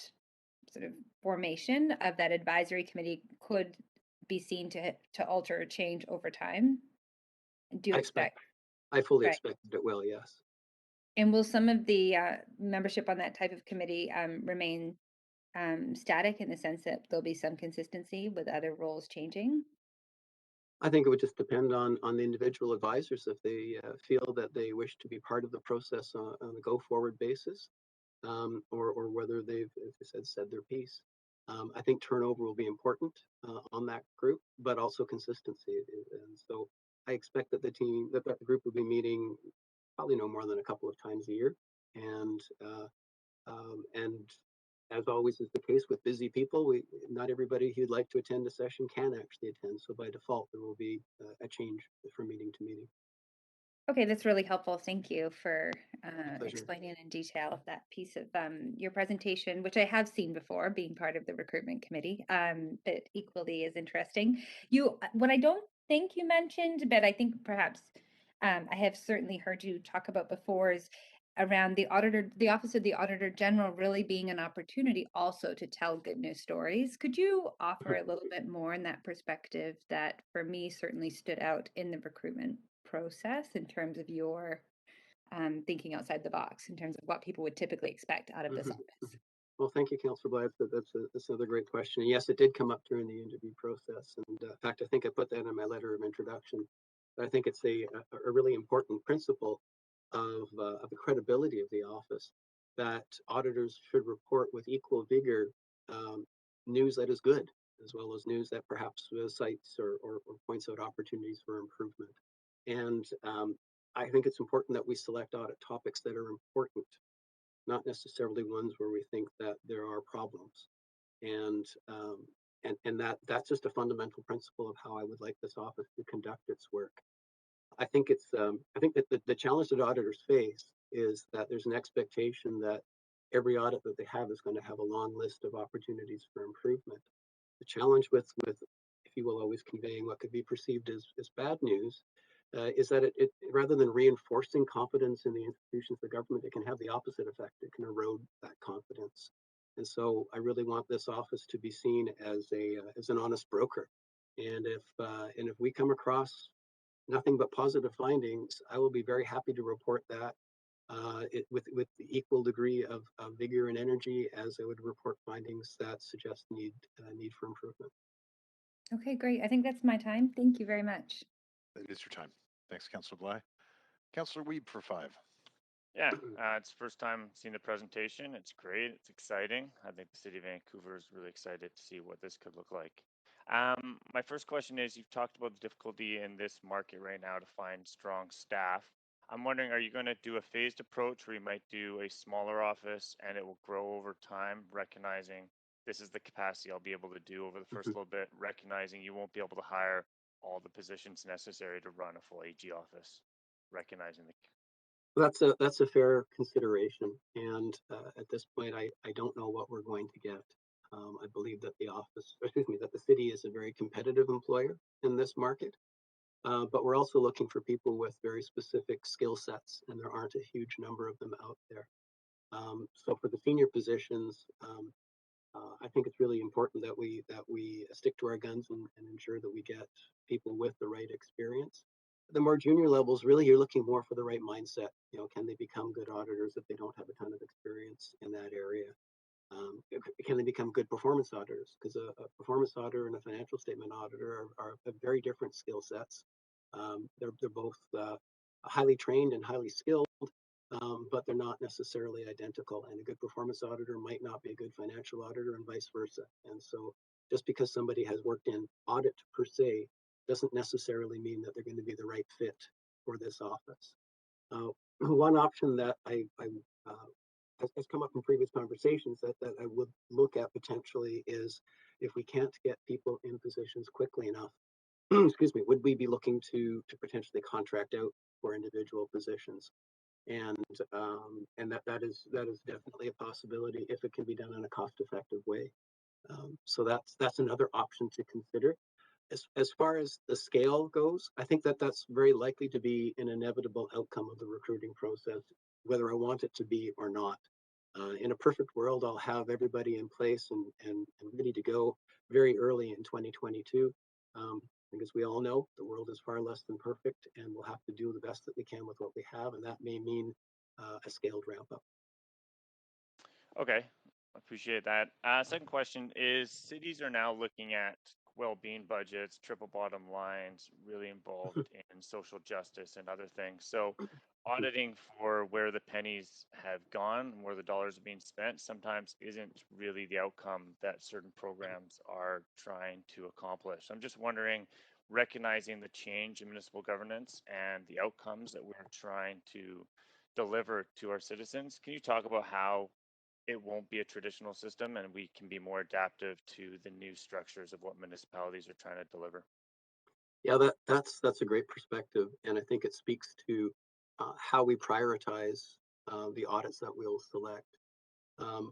Speaker 8: sort of formation of that advisory committee could be seen to alter or change over time? Do you expect?
Speaker 7: I fully expect that it will, yes.
Speaker 8: And will some of the membership on that type of committee remain static, in the sense that there'll be some consistency with other roles changing?
Speaker 7: I think it would just depend on the individual advisors if they feel that they wish to be part of the process on a go-forward basis, or whether they've, as I said their piece. I think turnover will be important on that group, but also consistency. And so I expect that the group will be meeting probably no more than a couple of times a year, and as always is the case with busy people, not everybody who'd like to attend a session can actually attend. So by default, there will be a change from meeting to meeting.
Speaker 8: Okay, that's really helpful. Thank you for explaining in detail that piece of your presentation, which I have seen before, being part of the recruitment committee, but equally as interesting. What I don't think you mentioned, but I think perhaps I have certainly heard you talk about before, is around the Office of the Auditor General really being an opportunity also to tell good news stories. Could you offer a little bit more in that perspective that for me certainly stood out in the recruitment process, in terms of your thinking outside the box, in terms of what people would typically expect out of this office?
Speaker 7: Well, thank you, Councillor Blythe. That's another great question. And yes, it did come up during the interview process. And in fact, I think I put that in my letter of introduction. But I think it's a really important principle of the credibility of the office, that auditors should report with equal vigor news that is good, as well as news that perhaps cites or points out opportunities for improvement. And I think it's important that we select audit topics that are important, not necessarily ones where we think that there are problems. And that's just a fundamental principle of how I would like this office to conduct its work. I think that the challenge that auditors face is that there's an expectation that every audit that they have is going to have a long list of opportunities for improvement. The challenge with, if you will, always conveying what could be perceived as bad news, is that it rather than reinforcing confidence in the institutions of the government, it can have the opposite effect. It can erode that confidence. And so I really want this office to be seen as an honest broker. And if we come across nothing but positive findings, I will be very happy to report that with the equal degree of vigor and energy as I would report findings that suggest need for improvement.
Speaker 8: Okay, great. I think that's my time. Thank you very much.
Speaker 1: That is your time. Thanks, Councillor Bly. Councillor Wiebe for 5.
Speaker 9: Yeah, it's the first time seeing the presentation. It's great. It's exciting. I think the City of Vancouver is really excited to see what this could look like. My first question is, you've talked about the difficulty in this market right now to find strong staff. I'm wondering, are you going to do a phased approach where you might do a smaller office and it will grow over time, recognizing this is the capacity I'll be able to do over the first little bit, recognizing you won't be able to hire all the positions necessary to run a full AG office, recognizing the...
Speaker 7: That's a fair consideration, and at this point, I don't know what we're going to get. I believe that that the city is a very competitive employer in this market, but we're also looking for people with very specific skill sets, and there aren't a huge number of them out there. So for the senior positions, I think it's really important that we stick to our guns and ensure that we get people with the right experience. the more junior levels, really, you're looking more for the right mindset. You know, can they become good auditors if they don't have a ton of experience in that area? Can they become good performance auditors? Because a performance auditor and a financial statement auditor are very different skill sets. They're both highly trained and highly skilled, but they're not necessarily identical. And a good performance auditor might not be a good financial auditor, and vice versa. And so, just because somebody has worked in audit per se doesn't necessarily mean that they're going to be the right fit for this office. One option that has come up in previous conversations that I would look at potentially is if we can't get people in positions quickly enough, excuse me, would we be looking to potentially contract out for individual positions? And that is definitely a possibility if it can be done in a cost-effective way. So that's another option to consider. As far as the scale goes, I think that that's very likely to be an inevitable outcome of the recruiting process, whether I want it to be or not. In a perfect world, I'll have everybody in place and ready to go very early in 2022. Because we all know the world is far less than perfect, and we'll have to do the best that we can with what we have, and that may mean a scaled ramp up.
Speaker 9: Okay, appreciate that. Second question is, cities are now looking at well-being budgets, triple bottom lines, really involved in social justice and other things. So auditing for where the pennies have gone, where the dollars are being spent, sometimes isn't really the outcome that certain programs are trying to accomplish. I'm just wondering, recognizing the change in municipal governance and the outcomes that we're trying to deliver to our citizens, can you talk about how it won't be a traditional system and we can be more adaptive to the new structures of what municipalities are trying to deliver?
Speaker 7: Yeah, that's a great perspective, and I think it speaks to how we prioritize the audits that we'll select. Um,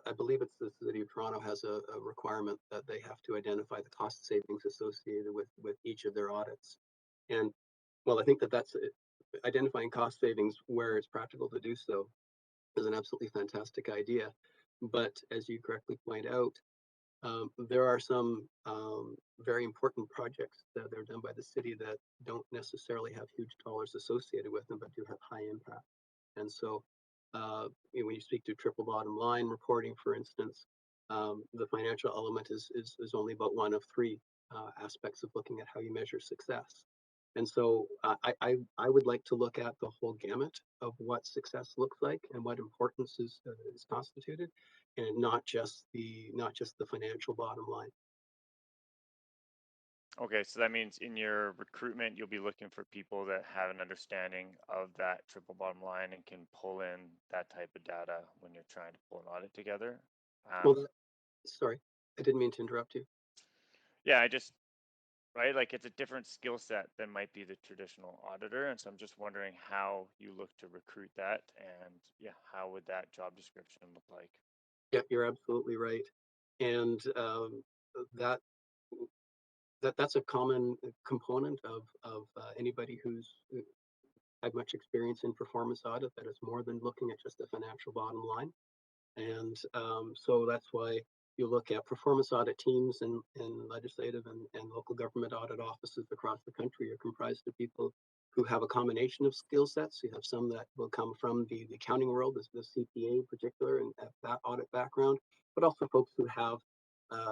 Speaker 7: I believe it's the City of Toronto has a requirement that they have to identify the cost savings associated with each of their audits, and well, I think that's identifying cost savings where it's practical to do so is an absolutely fantastic idea. But as you correctly point out, there are some very important projects that are done by the city that don't necessarily have huge dollars associated with them, but do have high impact. And so, when you speak to triple bottom line reporting, for instance, the financial element is only about one of three aspects of looking at how you measure success. And so I would like to look at the whole gamut of what success looks like and what importance is constituted, and not just the financial bottom line.
Speaker 9: Okay, so that means in your recruitment, you'll be looking for people that have an understanding of that triple bottom line and can pull in that type of data when you're trying to pull an audit together.
Speaker 7: Well, sorry, I didn't mean to interrupt you.
Speaker 9: Yeah, right, like it's a different skill set than might be the traditional auditor. And so I'm just wondering how you look to recruit that, and yeah, how would that job description look like?
Speaker 7: Yeah, you're absolutely right. And that that's a common component of anybody who's had much experience in performance audit, that is more than looking at just the financial bottom line. And so that's why you look at performance audit teams and legislative and local government audit offices across the country are comprised of people who have a combination of skill sets. You have some that will come from the accounting world, the CPA in particular, and have that audit background, but also folks who have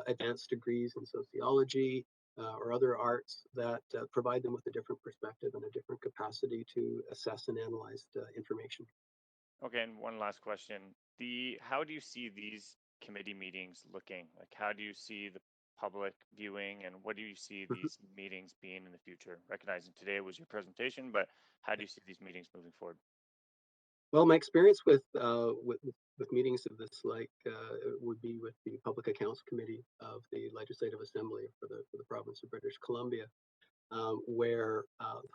Speaker 7: advanced degrees in sociology or other arts that provide them with a different perspective and a different capacity to assess and analyze information.
Speaker 9: Okay, and one last question. How do you see these committee meetings looking? Like, how do you see the public viewing, and what do you see these meetings being in the future? Recognizing today was your presentation, but how do you see these meetings moving forward?
Speaker 7: Well, my experience with meetings of this would be with the Public Accounts Committee of the Legislative Assembly for the province of British Columbia, where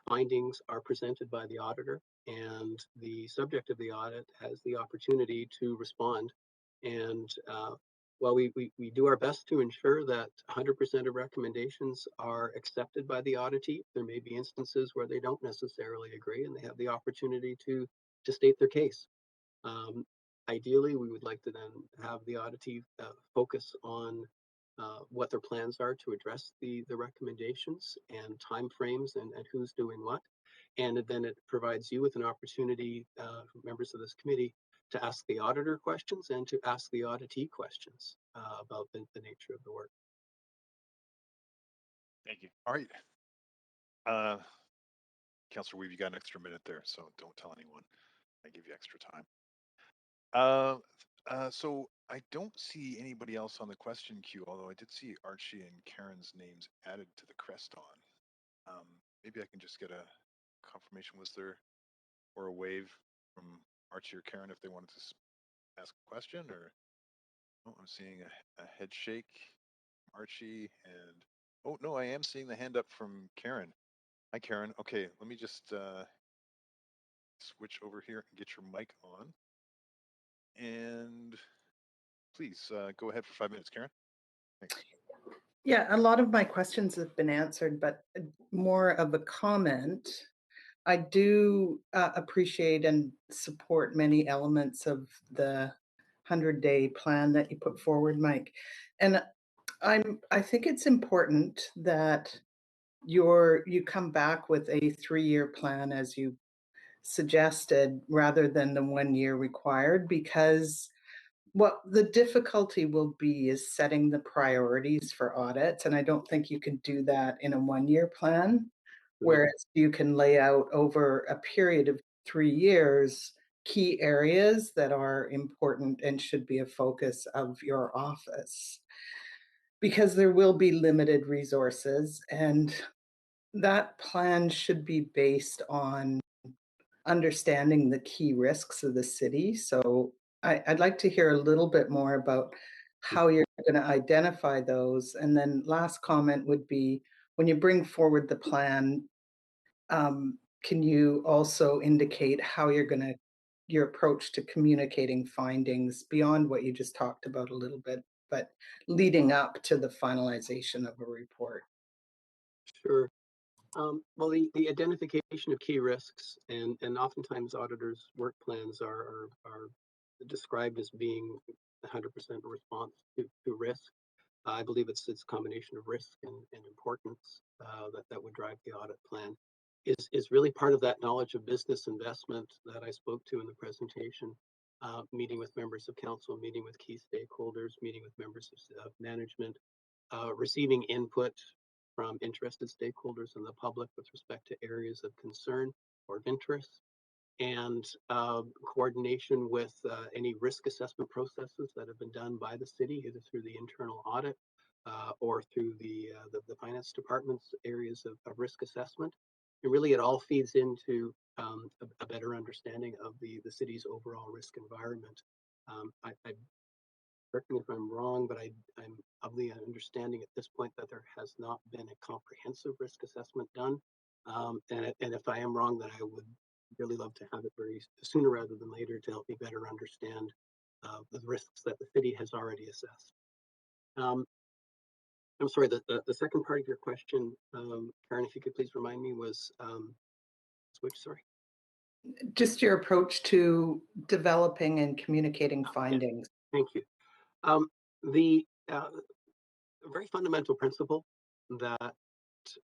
Speaker 7: findings are presented by the auditor, and the subject of the audit has the opportunity to respond. And while we do our best to ensure that 100% of recommendations are accepted by the auditee, there may be instances where they don't necessarily agree, and they have the opportunity to state their case. Ideally, we would like to then have the auditee focus on what their plans are to address the recommendations and timeframes and who's doing what. And then it provides you with an opportunity, members of this committee, to ask the auditor questions and to ask the auditee questions about the nature of the work.
Speaker 9: Thank you.
Speaker 1: All right. Councillor Weave, you got an extra minute there, so don't tell anyone. I give you extra time. So I don't see anybody else on the question queue, although I did see Archie and Karen's names added to the crest on. Maybe I can just get a confirmation. Was there or a wave from Archie or Karen if they wanted to ask a question? Or oh, I'm seeing a head shake from Archie, and oh no, I am seeing the hand up from Karen. Hi, Karen. Okay, let me just switch over here and get your mic on. And please go ahead for 5 minutes, Karen. Thanks.
Speaker 6: Yeah, a lot of my questions have been answered, but more of a comment. I do appreciate and support many elements of the 100-day plan that you put forward, Mike. And I think it's important that you come back with a 3-year plan as you suggested, rather than the 1 year required, because what the difficulty will be is setting the priorities for audits. And I don't think you can do that in a 1-year plan, whereas you can lay out over a period of 3 years key areas that are important and should be a focus of your office, because there will be limited resources, and that plan should be based on understanding the key risks of the city. So I'd like to hear a little bit more about how you're going to identify those. And then last comment would be, when you bring forward the plan, can you also indicate how your approach to communicating findings beyond what you just talked about a little bit, but leading up to the finalization of a report?
Speaker 7: Sure. Well, the identification of key risks, and oftentimes auditors' work plans are described as being 100% response to risk. I believe it's a combination of risk and importance that would drive the audit plan. Is really part of that knowledge of business investment that I spoke to in the presentation. Meeting with members of council, meeting with key stakeholders, meeting with members of management, receiving input from interested stakeholders and the public with respect to areas of concern or of interest, and coordination with any risk assessment processes that have been done by the city, either through the internal audit or through the finance department's areas of risk assessment. And really, it all feeds into a better understanding of the city's overall risk environment. I correct me if I'm wrong, but I'm of the understanding at this point that there has not been a comprehensive risk assessment done. And if I am wrong, then I would really love to have it very sooner rather than later to help me better understand the risks that the city has already assessed. I'm sorry, the second part of your question, Karen, if you could please remind me, was which, sorry?
Speaker 6: Just your approach to developing and communicating findings.
Speaker 7: Yeah. Thank you. The very fundamental principle that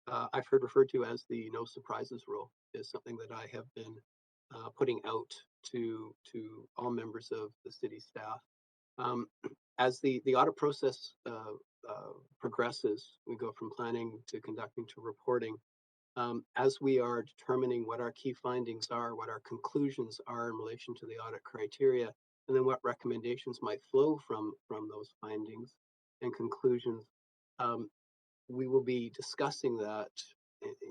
Speaker 7: I've heard referred to as the no surprises rule is something that I have been putting out to all members of the city staff. As the audit process progresses, we go from planning to conducting to reporting. As we are determining what our key findings are, what our conclusions are in relation to the audit criteria, and then what recommendations might flow from those findings and conclusions, we will be discussing that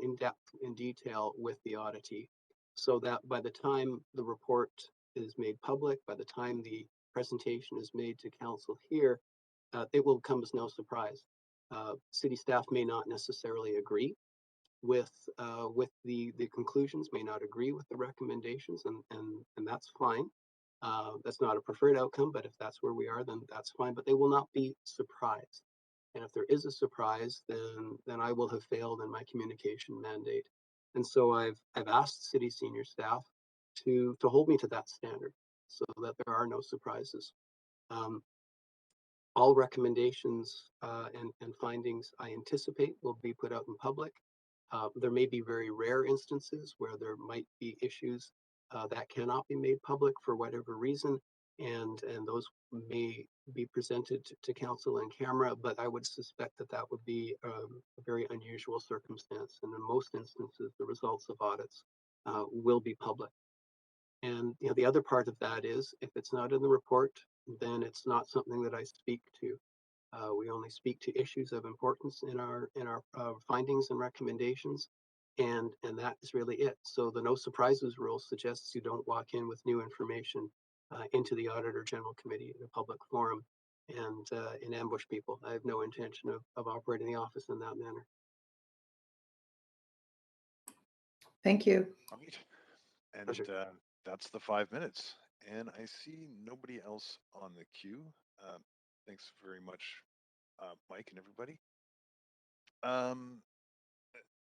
Speaker 7: in depth, in detail with the auditee, so that by the time the report is made public, by the time the presentation is made to council here, it will come as no surprise. City staff may not necessarily agree with the conclusions, may not agree with the recommendations, and that's fine. That's not a preferred outcome, but if that's where we are, then that's fine. But they will not be surprised. And if there is a surprise, then I will have failed in my communication mandate. And so I've asked city senior staff to hold me to that standard, so that there are no surprises. All recommendations and findings I anticipate will be put out in public. There may be very rare instances where there might be issues that cannot be made public for whatever reason, and those may be presented to council and camera, but I would suspect that that would be a very unusual circumstance. And in most instances, the results of audits will be public. And the other part of that is, if it's not in the report, then it's not something that I speak to. We only speak to issues of importance in our findings and recommendations, and that is really it. So the no surprises rule suggests you don't walk in with new information into the Auditor General Committee in a public forum and ambush people. I have no intention of operating the office in that manner.
Speaker 6: Thank you.
Speaker 1: All right. And that's the 5 minutes. And I see nobody else on the queue. Thanks very much, Mike and everybody.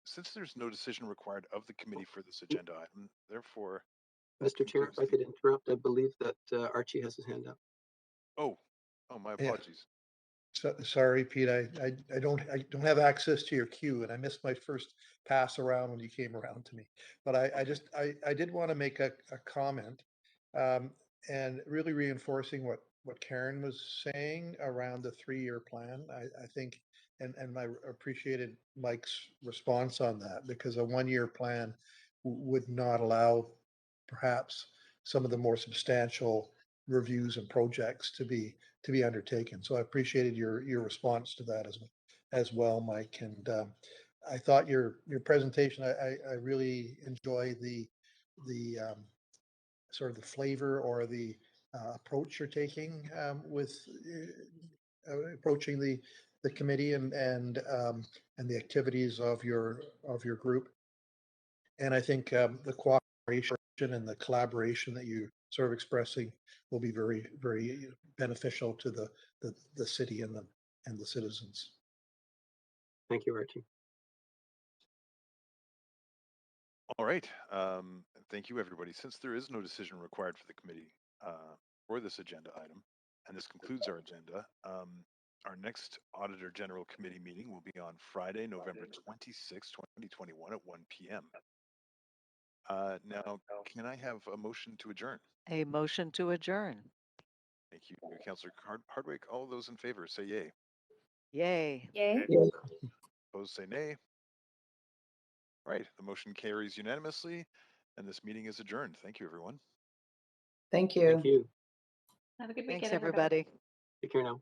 Speaker 1: Since there's no decision required of the committee for this agenda item, therefore,
Speaker 7: Mr. Chair, if I could interrupt, I believe that Archie has his hand up.
Speaker 1: Oh, my apologies.
Speaker 4: So, sorry, Pete. I don't have access to your queue, and I missed my first pass around when you came around to me. But I did want to make a comment, and really reinforcing what Karen was saying around the 3-year plan. I think, and I appreciated Mike's response on that, because a 1-year plan would not allow perhaps some of the more substantial reviews and projects to be undertaken. So I appreciated your response to that as well, Mike. And I thought your presentation, I really enjoy the sort of the flavor or the approach you're taking with approaching the committee and the activities of your group. And I think the cooperation and the collaboration that you sort of expressing will be very, very beneficial to the city and the citizens.
Speaker 7: Thank you, Archie.
Speaker 1: All right. Thank you, everybody. Since there is no decision required for the committee for this agenda item, and this concludes our agenda, our next Auditor General Committee meeting will be on Friday, November 26, 2021 at 1 p.m. Now, can I have a motion to adjourn?
Speaker 3: A motion to adjourn.
Speaker 1: Thank you, Councillor Hardwick. All those in favor say yay.
Speaker 3: Yay.
Speaker 8: Yay.
Speaker 1: Opposed say nay. All right, the motion carries unanimously, and this meeting is adjourned. Thank you, everyone.
Speaker 6: Thank you.
Speaker 7: Thank you.
Speaker 5: Have a good
Speaker 3: Thanks,
Speaker 5: weekend, everybody.
Speaker 3: everybody.
Speaker 7: Take care now.